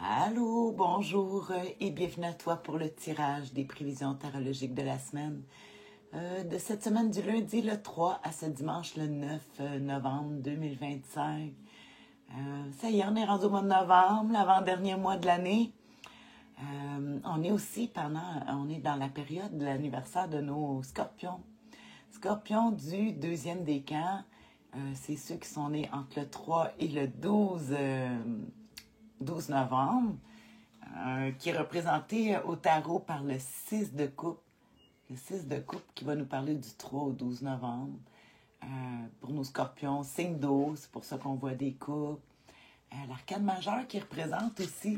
Allô, bonjour et bienvenue à toi pour le tirage des prévisions tarologiques de la semaine. De cette semaine du lundi le 3 à ce dimanche le 9 novembre 2025. Ça y est, on est rendu au mois de novembre, l'avant-dernier mois de l'année. On est dans la période de l'anniversaire de nos scorpions. Scorpions du deuxième décan, c'est ceux qui sont nés entre le 3 et le 12 novembre, qui est représenté au tarot par le 6 de coupe. Le 6 de coupe qui va nous parler du 3 au 12 novembre. Pour nos scorpions, signe d'eau, c'est pour ça qu'on voit des coupes. L'arcane majeur qui représente aussi,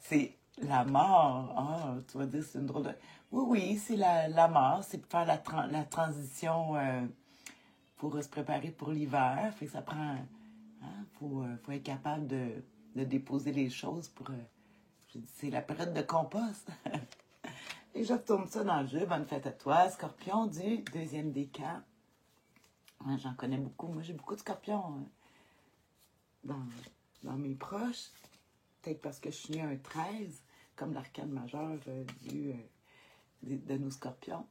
c'est la mort. Ah, tu vas dire, c'est une drôle de... Oui, c'est la mort, c'est pour faire la transition pour se préparer pour l'hiver. Fait que ça prend... faut être capable de déposer les choses pour... c'est la période de compost. Et je retourne ça dans le jeu. Bonne fête à toi, scorpion du deuxième décan. Ouais, j'en connais beaucoup. Moi, j'ai beaucoup de scorpions dans mes proches. Peut-être parce que je suis née un 13, comme l'arcane majeur de nos scorpions.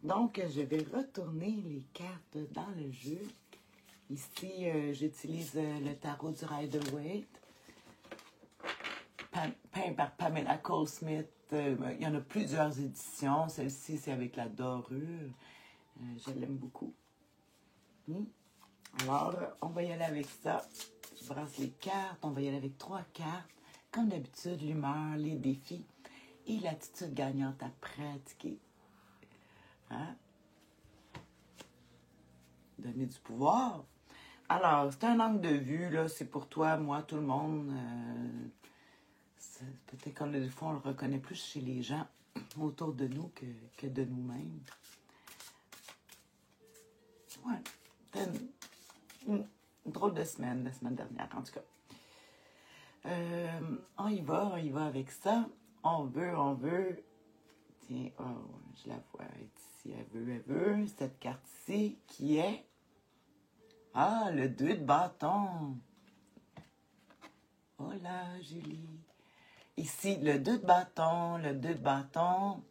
Donc, je vais retourner les cartes dans le jeu. Ici, j'utilise le tarot du Rider-Waite, peint par Pamela Cole-Smith. Il y en a plusieurs éditions. Celle-ci, c'est avec la dorure. Je l'aime beaucoup. Alors, on va y aller avec ça. Je brasse les cartes. On va y aller avec 3 cartes. Comme d'habitude, l'humeur, les défis et l'attitude gagnante à pratiquer. Donner du pouvoir. Alors, c'est un angle de vue, là. C'est pour toi, moi, tout le monde. Peut-être qu'on des fois, on le reconnaît plus chez les gens autour de nous que de nous-mêmes. Ouais. C'était une drôle de semaine, la semaine dernière, en tout cas. On y va avec ça. On veut. Tiens, oh, je la vois ici. Elle veut. Cette carte-ci qui est... Ah, le 2 de bâton. Oh là, Julie. Ici, le 2 de bâton,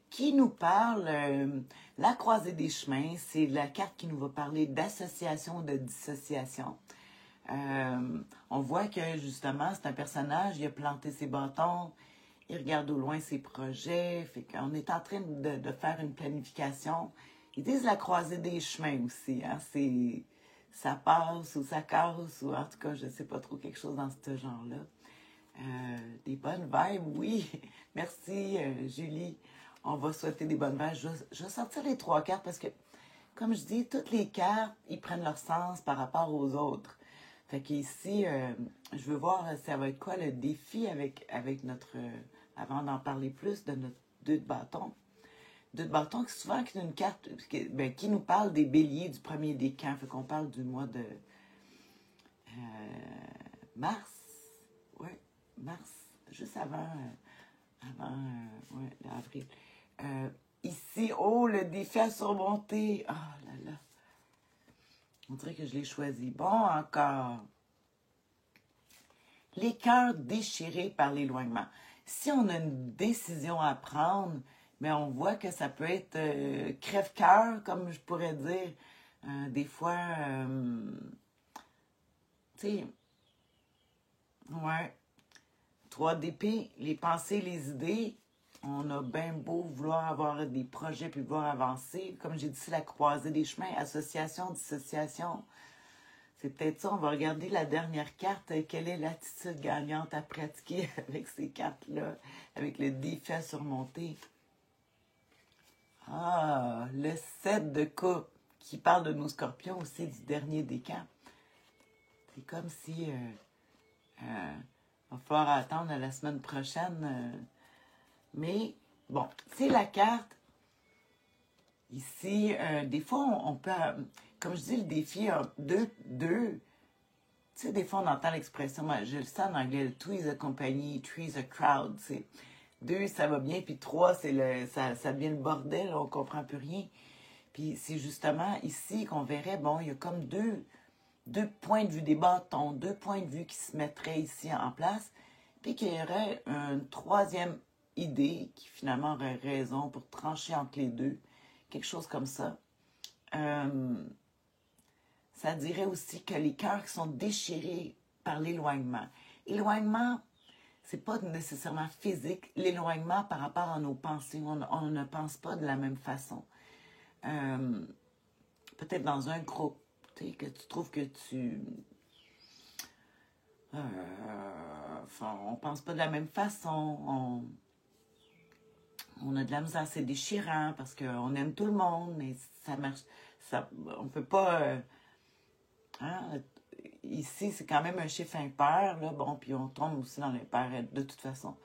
qui nous parle, la croisée des chemins, c'est la carte qui nous va parler d'association, de dissociation. On voit que, justement, c'est un personnage, il a planté ses bâtons, il regarde au loin ses projets, fait qu'on est en train de faire une planification. Ils disent la croisée des chemins aussi, hein, c'est... ça passe ou ça casse, ou en tout cas, je ne sais pas trop, quelque chose dans ce genre-là. Des bonnes vibes, oui. Merci, Julie. On va souhaiter des bonnes vibes. Je vais sortir les 3 cartes parce que, comme je dis, toutes les cartes, ils prennent leur sens par rapport aux autres. Fait qu'ici, je veux voir ça va être quoi le défi avec notre... avant d'en parler plus, de notre 2 de bâton. 2 de bâton, qui souvent est une carte qui nous parle des béliers du premier décan. Fait qu'on parle du mois de mars. Oui, mars. Juste avant avril. Ici, oh, le défi à surmonter. Oh là là. On dirait que je l'ai choisi. Bon, encore. Les cœurs déchirés par l'éloignement. Si on a une décision à prendre, mais on voit que ça peut être crève-cœur, comme je pourrais dire. Des fois, tu sais, ouais. 3 d'épée, les pensées, les idées. On a bien beau vouloir avoir des projets puis vouloir avancer. Comme j'ai dit, c'est la croisée des chemins, association, dissociation. C'est peut-être ça. On va regarder la dernière carte. Quelle est l'attitude gagnante à pratiquer avec ces cartes-là, avec le défi à surmonter? Ah, le 7 de coupe, qui parle de nos scorpions aussi, du dernier décan. C'est comme si... va falloir attendre la semaine prochaine. Mais, bon, c'est la carte. Ici, des fois, on peut... comme je dis, le défi, deux. Tu sais, des fois, on entend l'expression, moi, je le sais en anglais, le 2 is a company, 3 is a crowd. C'est 2, ça va bien, puis 3, ça devient le bordel, on comprend plus rien. Puis c'est justement ici qu'on verrait, bon, il y a comme deux deux points de vue, des bâtons, deux points de vue qui se mettraient ici en place, puis qu'il y aurait une troisième idée qui finalement aurait raison pour trancher entre les deux, quelque chose comme ça. Ça dirait aussi que les cœurs qui sont déchirés par l'éloignement. Éloignement, c'est pas nécessairement physique. L'éloignement par rapport à nos pensées, on ne pense pas de la même façon. Peut-être dans un groupe, que tu trouves que on pense pas de la même façon. On a de la misère, c'est déchirant parce qu'on aime tout le monde, mais ça marche. On peut pas. Ici, c'est quand même un chiffre impair, là, bon, puis on tombe aussi dans l'impair de toute façon.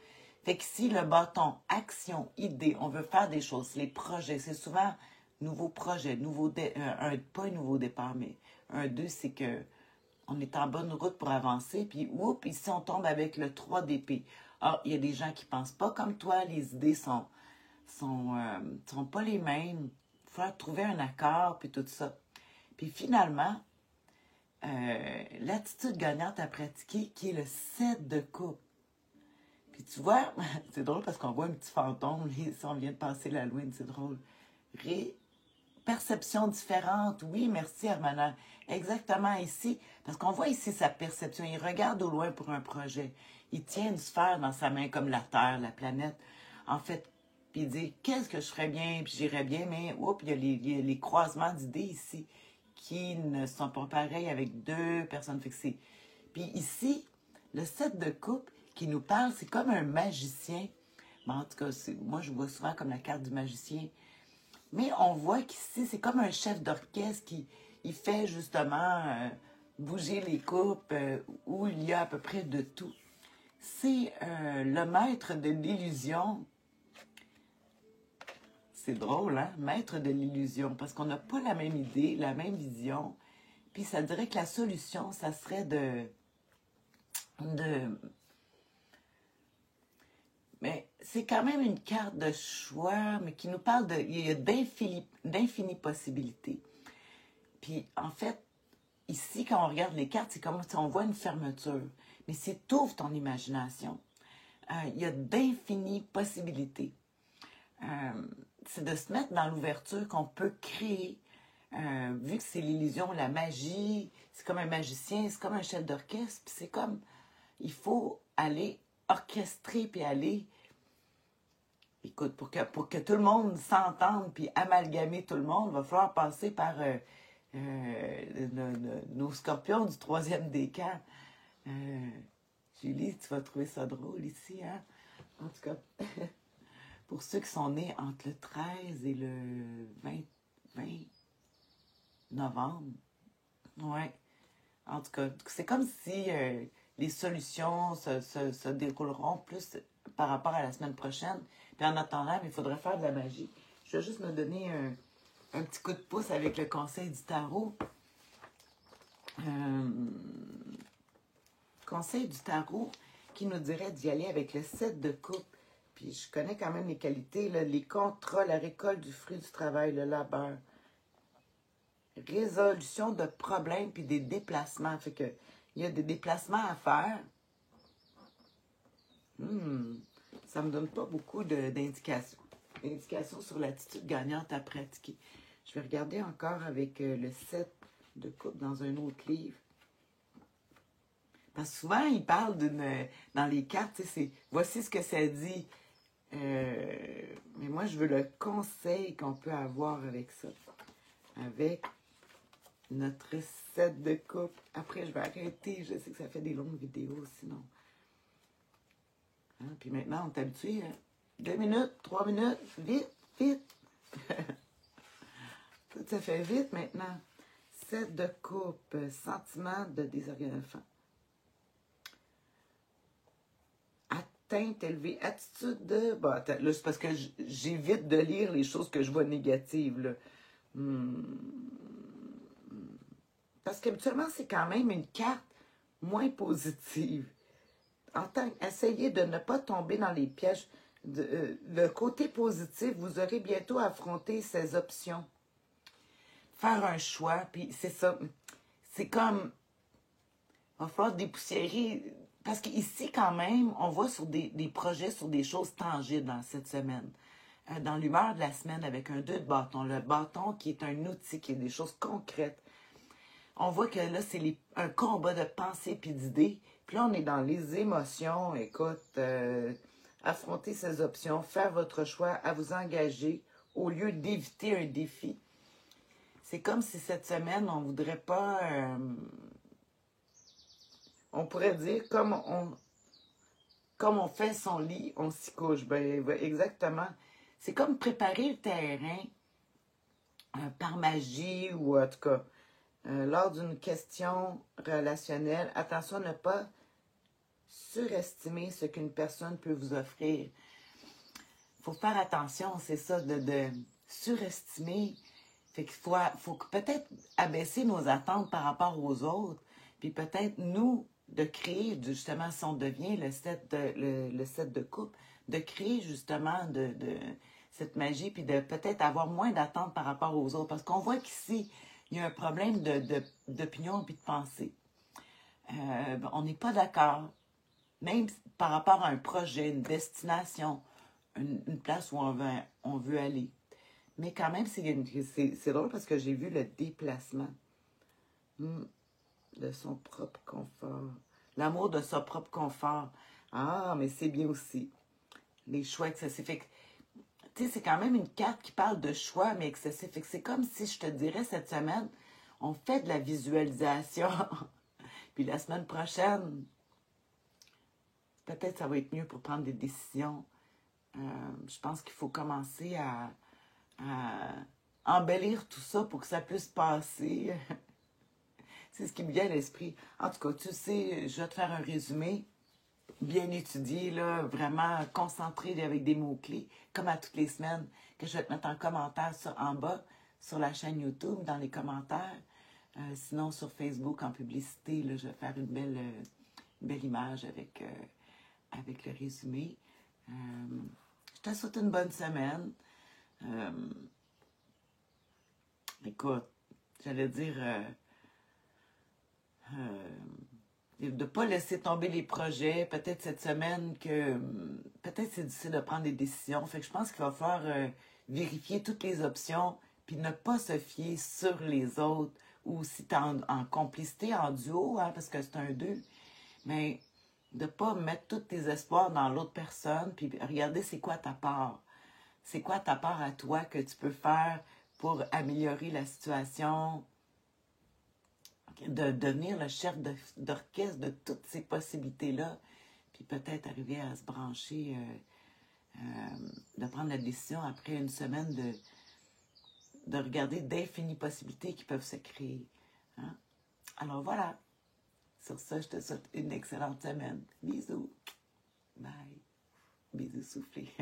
Fait qu'ici, le bâton, action, idée, on veut faire des choses, les projets, c'est souvent nouveau projet, pas un nouveau départ, mais un 2, c'est que on est en bonne route pour avancer, puis ici, on tombe avec le 3 d'épée. Ah, il y a des gens qui pensent pas comme toi, les idées sont pas les mêmes. Il faut trouver un accord, puis tout ça. Puis finalement, l'attitude gagnante à pratiquer, qui est le 7 de coupe. Puis tu vois, c'est drôle parce qu'on voit un petit fantôme, si on vient de passer l'Halloween, c'est drôle. Perception différente, oui, merci Hermana. Exactement ici, parce qu'on voit ici sa perception. Il regarde au loin pour un projet. Il tient une sphère dans sa main comme la Terre, la planète. En fait, puis il dit, qu'est-ce que je ferais bien, puis j'irais bien, mais il y a les croisements d'idées ici qui ne sont pas pareils avec deux personnes fixées. Puis ici, le 7 de coupe qui nous parle, c'est comme un magicien. Bon, en tout cas, moi, je vois souvent comme la carte du magicien. Mais on voit qu'ici, c'est comme un chef d'orchestre qui fait justement bouger les coupes où il y a à peu près de tout. C'est le maître de l'illusion. C'est drôle, hein? Maître de l'illusion, parce qu'on n'a pas la même idée, la même vision. Puis ça dirait que la solution, ça serait Mais c'est quand même une carte de choix, mais qui nous parle d'infinies possibilités. Puis en fait, ici, quand on regarde les cartes, c'est comme si on voit une fermeture. Mais c'est t'ouvres ton imagination. Il y a d'infinies possibilités. C'est de se mettre dans l'ouverture qu'on peut créer. Vu que c'est l'illusion, la magie, c'est comme un magicien, c'est comme un chef d'orchestre, puis c'est comme, il faut aller orchestrer, puis aller, écoute, pour que tout le monde s'entende, puis amalgamer tout le monde, il va falloir passer par nos scorpions du 3e décan. Julie, tu vas trouver ça drôle ici, hein? En tout cas, pour ceux qui sont nés entre le 13 et le 20 novembre. Ouais. En tout cas, c'est comme si les solutions se dérouleront plus par rapport à la semaine prochaine. Puis en attendant, il faudrait faire de la magie. Je vais juste me donner un petit coup de pouce avec le conseil du tarot. Conseil du tarot qui nous dirait d'y aller avec le 7 de coupe. Puis je connais quand même les qualités, là, les contrats, la récolte du fruit du travail, le labeur. Résolution de problèmes puis des déplacements. Fait que il y a des déplacements à faire. Ça me donne pas beaucoup d'indications. Indications sur l'attitude gagnante à pratiquer. Je vais regarder encore avec le 7 de coupe dans un autre livre. Parce que souvent, il parle dans les cartes, c'est voici ce que ça dit. Mais moi, je veux le conseil qu'on peut avoir avec ça. Avec notre 7 de coupe. Après, je vais arrêter. Je sais que ça fait des longues vidéos, sinon. Hein? Puis maintenant, on est habitué à 2 minutes, 3 minutes, vite, vite. Tout ça fait vite maintenant. 7 de coupe, sentiment de désorientation. Atteinte élevée, attitude de... Bon, attends, là, c'est parce que j'évite de lire les choses que je vois négatives, là. Parce qu'habituellement, c'est quand même une carte moins positive. Essayez de ne pas tomber dans les pièges. Le côté positif, vous aurez bientôt affronté ces options. Faire un choix, puis c'est ça. c'est comme, il va falloir dépoussiérer, parce qu'ici, quand même, on voit sur des projets, sur des choses tangibles dans cette semaine. Dans l'humeur de la semaine, avec un 2 de bâton, le bâton qui est un outil, qui est des choses concrètes. On voit que là, c'est un combat de pensée puis d'idées. Puis là, on est dans les émotions. Écoute, affronter ces options, faire votre choix, à vous engager au lieu d'éviter un défi. C'est comme si cette semaine, on voudrait pas... on pourrait dire, comme on fait son lit, on s'y couche. Ben, exactement. C'est comme préparer le terrain par magie ou en tout cas, lors d'une question relationnelle, attention à ne pas surestimer ce qu'une personne peut vous offrir. Il faut faire attention, c'est ça, de surestimer. Fait qu'il faut peut-être abaisser nos attentes par rapport aux autres, puis peut-être nous, de créer, justement, si on devient le set de couple, de créer justement de cette magie, puis de peut-être avoir moins d'attentes par rapport aux autres. Parce qu'on voit qu'ici, il y a un problème d'opinion puis de pensée. On n'est pas d'accord, même par rapport à un projet, une destination, une place où on veut aller. Mais quand même, c'est drôle parce que j'ai vu le déplacement de son propre confort. L'amour de son propre confort. Ah, mais c'est bien aussi. Les choix excessifs. Tu sais, c'est quand même une carte qui parle de choix, mais excessif. C'est comme si je te dirais cette semaine, on fait de la visualisation. Puis la semaine prochaine, peut-être ça va être mieux pour prendre des décisions. Je pense qu'il faut commencer à embellir tout ça pour que ça puisse passer. C'est ce qui me vient à l'esprit. En tout cas, tu sais, je vais te faire un résumé bien étudié, là, vraiment concentré avec des mots-clés, comme à toutes les semaines, que je vais te mettre en commentaire en bas sur la chaîne YouTube, dans les commentaires. Sinon, sur Facebook, en publicité, là, je vais faire une belle image avec le résumé. Je te souhaite une bonne semaine. Écoute, j'allais dire de ne pas laisser tomber les projets. Peut-être cette semaine que peut-être c'est difficile de prendre des décisions. Fait que je pense qu'il va falloir vérifier toutes les options puis ne pas se fier sur les autres ou si tu es en complicité, en duo, hein, parce que c'est un deux, mais de ne pas mettre tous tes espoirs dans l'autre personne puis regarder c'est quoi ta part. C'est quoi ta part à toi que tu peux faire pour améliorer la situation, de devenir le chef d'orchestre de toutes ces possibilités-là, puis peut-être arriver à se brancher, de prendre la décision après une semaine de regarder d'infinies possibilités qui peuvent se créer. Hein? Alors voilà, sur ça, je te souhaite une excellente semaine. Bisous. Bye. Bisous soufflés.